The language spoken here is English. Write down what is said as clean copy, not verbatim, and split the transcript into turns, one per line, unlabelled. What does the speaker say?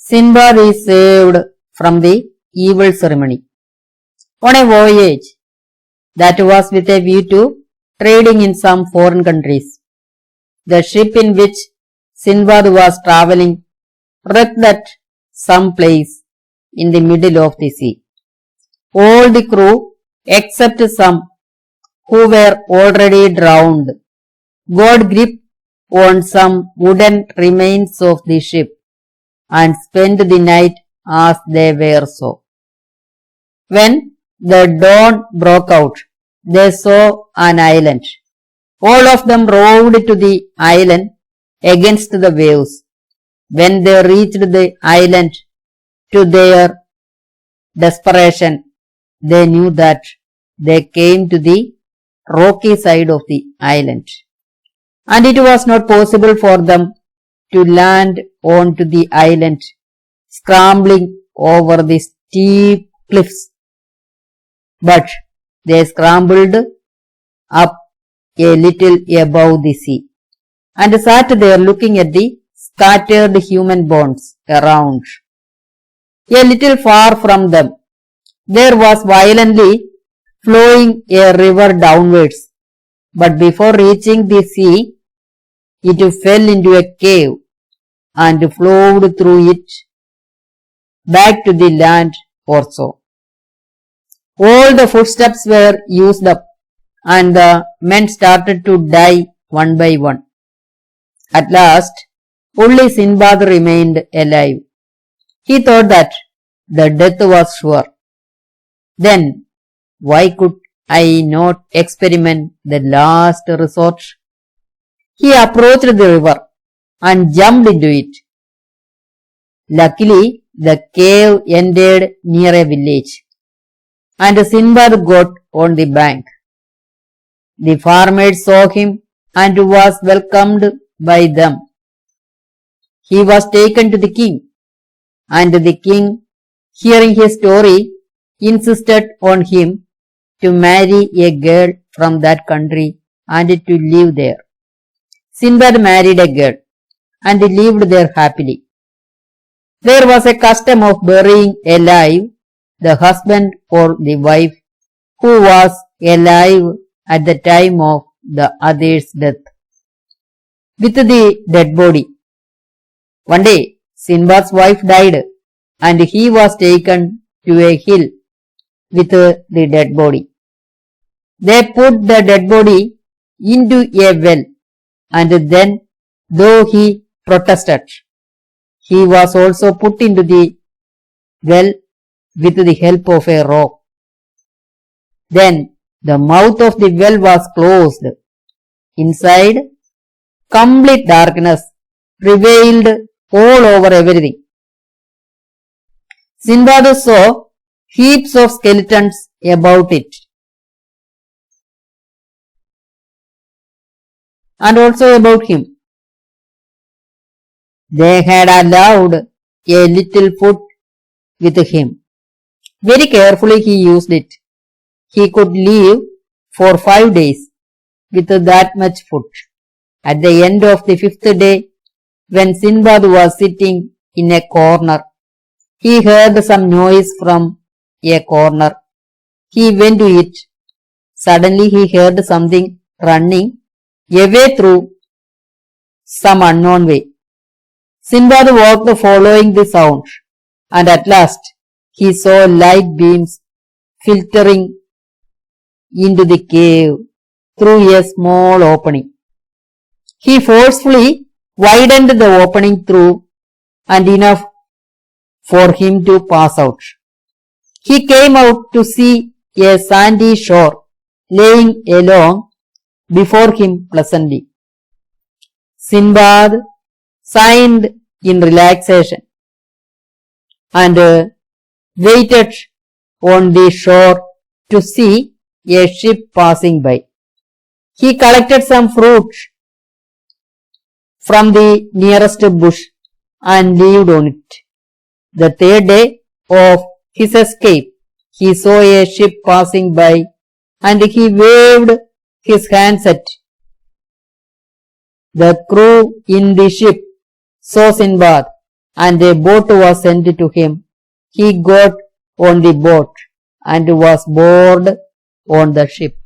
Sindbad is saved from the evil ceremony. On a voyage that was with a view to trading in some foreign countries, the ship in which Sindbad was travelling wrecked at some place in the middle of the sea. All the crew, except some who were already drowned, got grip on some wooden remains of the ship and spent the night as they were so. When the dawn broke out, they saw an island. All of them rowed to the island against the waves. When they reached the island, to their desperation, they knew that they came to the rocky side of the island, and it was not possible for them to land onto the island, scrambling over the steep cliffs. But they scrambled up a little above the sea, and sat there looking at the scattered human bones around. A little far from them, there was violently flowing a river downwards, but before reaching the sea, it fell into a cave and flowed through it back to the land or so. All the footsteps were used up, and the men started to die one by one. At last, only Sindbad remained alive. He thought that the death was sure. Then, why could I not experiment the last resort? He approached the river and jumped into it. Luckily, the cave ended near a village, and Sindbad got on the bank. The farmers saw him and was welcomed by them. He was taken to the king, and the king, hearing his story, insisted on him to marry a girl from that country and to live there. Sindbad married a girl and lived there happily. There was a custom of burying alive the husband or the wife who was alive at the time of the other's death with the dead body. One day, Sindbad's wife died, and he was taken to a hill with the dead body. They put the dead body into a well, and then, though he protested, he was also put into the well with the help of a rope. Then the mouth of the well was closed. Inside, complete darkness prevailed all over everything. Sindbad saw heaps of skeletons about it, and also about him. They had allowed a little food with him. Very carefully he used it. He could live for 5 days with that much food. At the end of the 5th day, when Sindbad was sitting in a corner, he heard some noise from a corner. He went to it. Suddenly he heard something running away through some unknown way. Sindbad walked following the sound, and at last he saw light beams filtering into the cave through a small opening. He forcefully widened the opening through and enough for him to pass out. He came out to see a sandy shore laying along before him pleasantly. Sindbad sighed in relaxation and waited on the shore to see a ship passing by. He collected some fruit from the nearest bush and lived on it. The 3rd day of his escape, he saw a ship passing by, and he waved his hands at it. The crew in the ship saw Sindbad and a boat was sent to him. He got on the boat and was board on the ship.